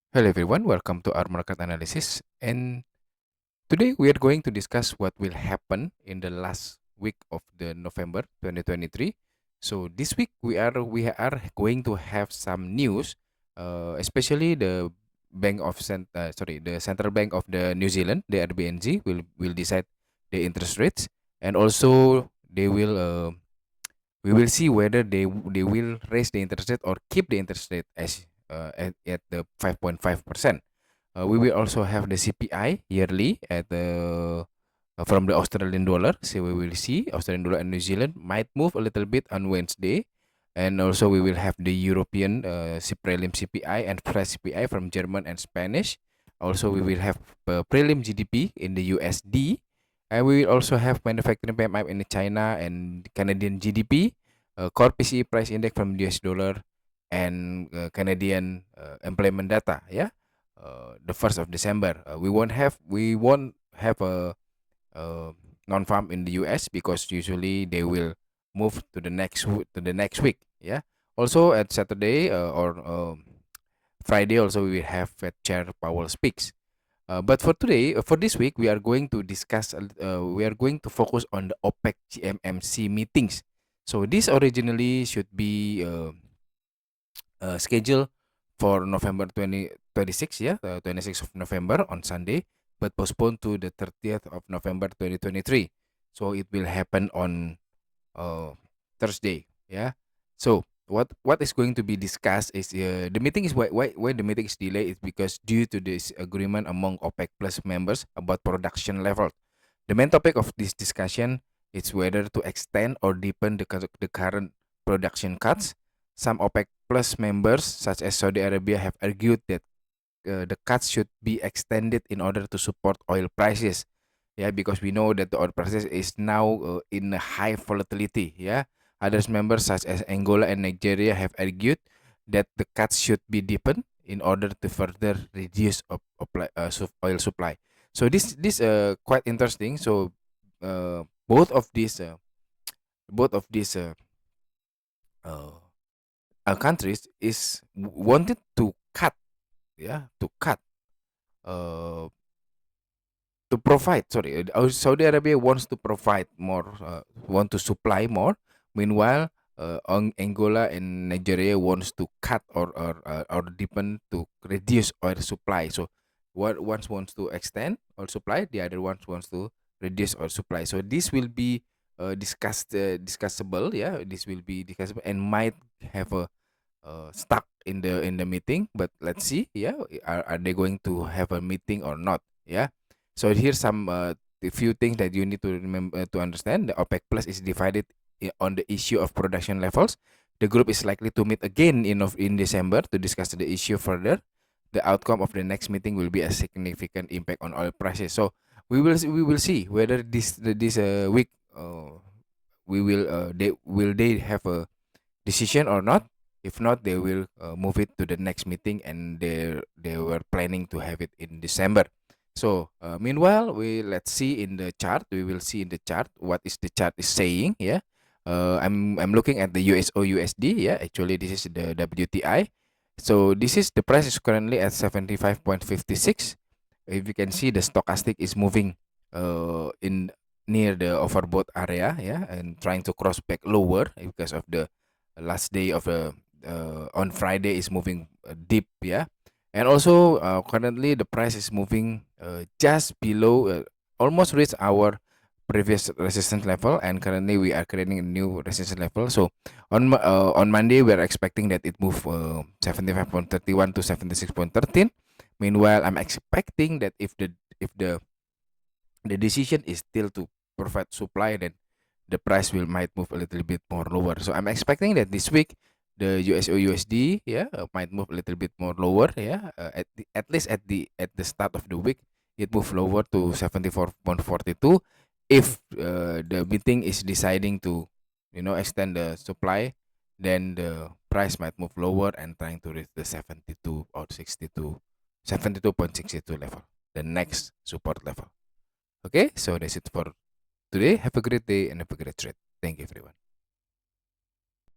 Hello everyone, welcome to our market analysis. And today we are going to discuss what will happen in the last week of the November 2023. So this week we are going to have some news, especially the Central Bank of the New Zealand, the RBNZ, will decide the interest rates, and also we will see whether they will raise the interest rate or keep the interest rate as at the 5.5%. We will also have the CPI yearly at the from the Australian dollar. So we will see Australian dollar and New Zealand might move a little bit on Wednesday, and also we will have the European prelim CPI and fresh CPI from German and Spanish. Also, we will have prelim GDP in the USD, and we will also have manufacturing PMI in China and Canadian GDP, core PCE price index from US dollar, and Canadian employment data. Yeah, the 1st of December. We won't have a non-farm in the US because usually they will move to the next week. Yeah. Also at Saturday or Friday also we will have Fed Chair Powell speaks. But for today, for this week, we are going to discuss. We are going to focus on the OPEC GMMC meetings. So this originally should be scheduled for November 2026, yeah, 26th of November on Sunday, but postponed to the 30th of November 2023. So it will happen on uh, Thursday, yeah. So what is going to be discussed is the meeting is why the meeting is delayed is because due to this agreement among OPEC Plus members about production level. The main topic of this discussion is whether to extend or deepen the current production cuts. Some OPEC Plus members, such as Saudi Arabia, have argued that the cuts should be extended in order to support oil prices. Yeah, because we know that the oil prices is now in a high volatility. Yeah, others members such as Angola and Nigeria have argued that the cuts should be deepened in order to further reduce oil supply. So this quite interesting. So both of these uh, countries is wanted to cut, yeah, to cut uh, to provide, sorry, Saudi Arabia wants to provide more, want to supply more. Meanwhile, Angola and Nigeria wants to cut or deepen to reduce oil supply. So one wants to extend oil supply, the other one wants to reduce oil supply. So this will be discussable. Yeah, this will be discussable and might have a stuck in the meeting. But let's see. Yeah, are they going to have a meeting or not? Yeah. So here's some the few things that you need to remember to understand. The OPEC Plus is divided on the issue of production levels. The group is likely to meet again in December to discuss the issue further. The outcome of the next meeting will be a significant impact on oil prices. So we will see whether this week they have a decision or not. If not, they will move it to the next meeting, and they were planning to have it in December. So meanwhile, we let's see in the chart. We will see in the chart what is the chart is saying. Yeah, I'm looking at the USO USD. Yeah, actually this is the WTI. So this is the price is currently at 75.56. If you can see, the stochastic is moving in near the overbought area, yeah, and trying to cross back lower because of the last day of the on Friday is moving deep, yeah. And also currently the price is moving just below, almost reach our previous resistance level, and currently we are creating a new resistance level. So on Monday we are expecting that it move 75.31 to 76.13. Meanwhile, I'm expecting that if the decision is still to provide supply, then the price will might move a little bit more lower. So I'm expecting that this week the USO USD, yeah, might move a little bit more lower, yeah, at least at the start of the week it moved lower to 74.42. If the meeting is deciding to extend the supply, then the price might move lower and trying to reach the 72 or 62 72.62 level, the next support level. Okay, so that's it for today. Have a great day and have a great trade. Thank you, everyone.